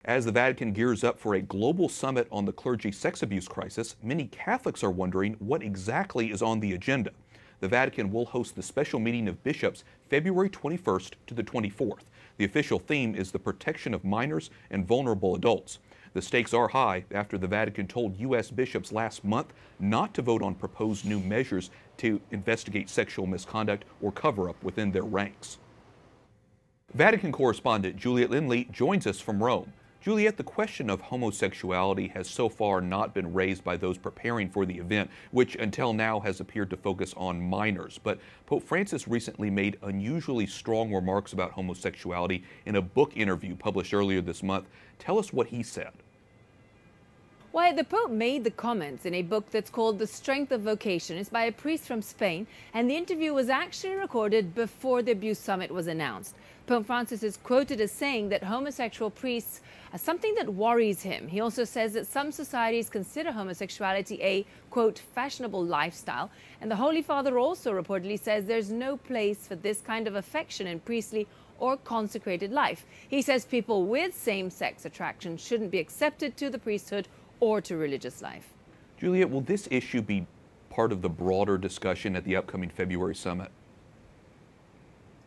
As the Vatican gears up for a global summit on the clergy sex abuse crisis, many Catholics are wondering what exactly is on the agenda. The Vatican will host the special meeting of bishops February 21st to the 24th. The official theme is the protection of minors and vulnerable adults. The stakes are high after the Vatican told U.S. bishops last month not to vote on proposed new measures to investigate sexual misconduct or cover-up within their ranks. Vatican Correspondent Juliet Linley joins us from Rome. Juliet, the question of homosexuality has so far not been raised by those preparing for the event, which until now has appeared to focus on minors. But Pope Francis recently made unusually strong remarks about homosexuality in a book interview published earlier this month. Tell us what he said. Well, the Pope made the comments in a book that's called The Strength of Vocation. It's by a priest from Spain, and the interview was actually recorded before the Abuse Summit was announced. Pope Francis is quoted as saying that homosexual priests are something that worries him. He also says that some societies consider homosexuality a, quote, fashionable lifestyle. And the Holy Father also reportedly says there's no place for this kind of affection in priestly or consecrated life. He says people with same-sex attraction shouldn't be accepted to the priesthood or to religious life. Juliet, will this issue be part of the broader discussion at the upcoming February summit?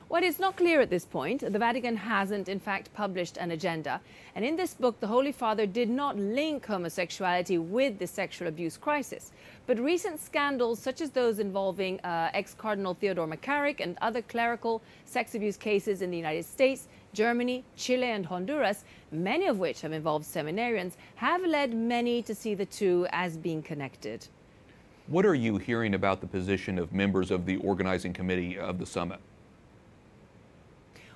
Well, it's not clear at this point. The Vatican hasn't, in fact, published an agenda. And in this book, the Holy Father did not link homosexuality with the sexual abuse crisis. But recent scandals, such as those involving ex-Cardinal Theodore McCarrick and other clerical sex abuse cases in the United States, Germany, Chile and Honduras, many of which have involved seminarians, have led many to see the two as being connected. What are you hearing about the position of members of the organizing committee of the summit?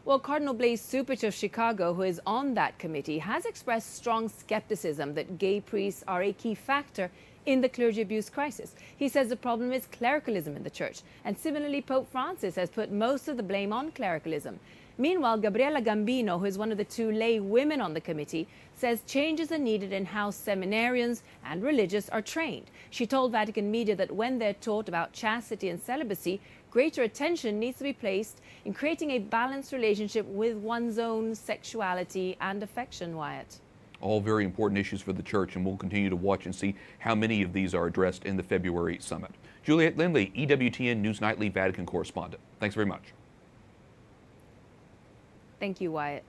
Well, Cardinal Blaise Cupich of Chicago, who is on that committee, has expressed strong skepticism that gay priests are a key factor in the clergy abuse crisis. He says the problem is clericalism in the church, and similarly Pope Francis has put most of the blame on clericalism. Meanwhile, Gabriela Gambino, who is one of the two lay women on the committee, says changes are needed in how seminarians and religious are trained. She told Vatican media that when they're taught about chastity and celibacy, greater attention needs to be placed in creating a balanced relationship with one's own sexuality and affection, Wyatt. All very important issues for the church, and we'll continue to watch and see how many of these are addressed in the February summit. Juliet Linley, EWTN News Nightly Vatican correspondent. Thanks very much. Thank you, Wyatt.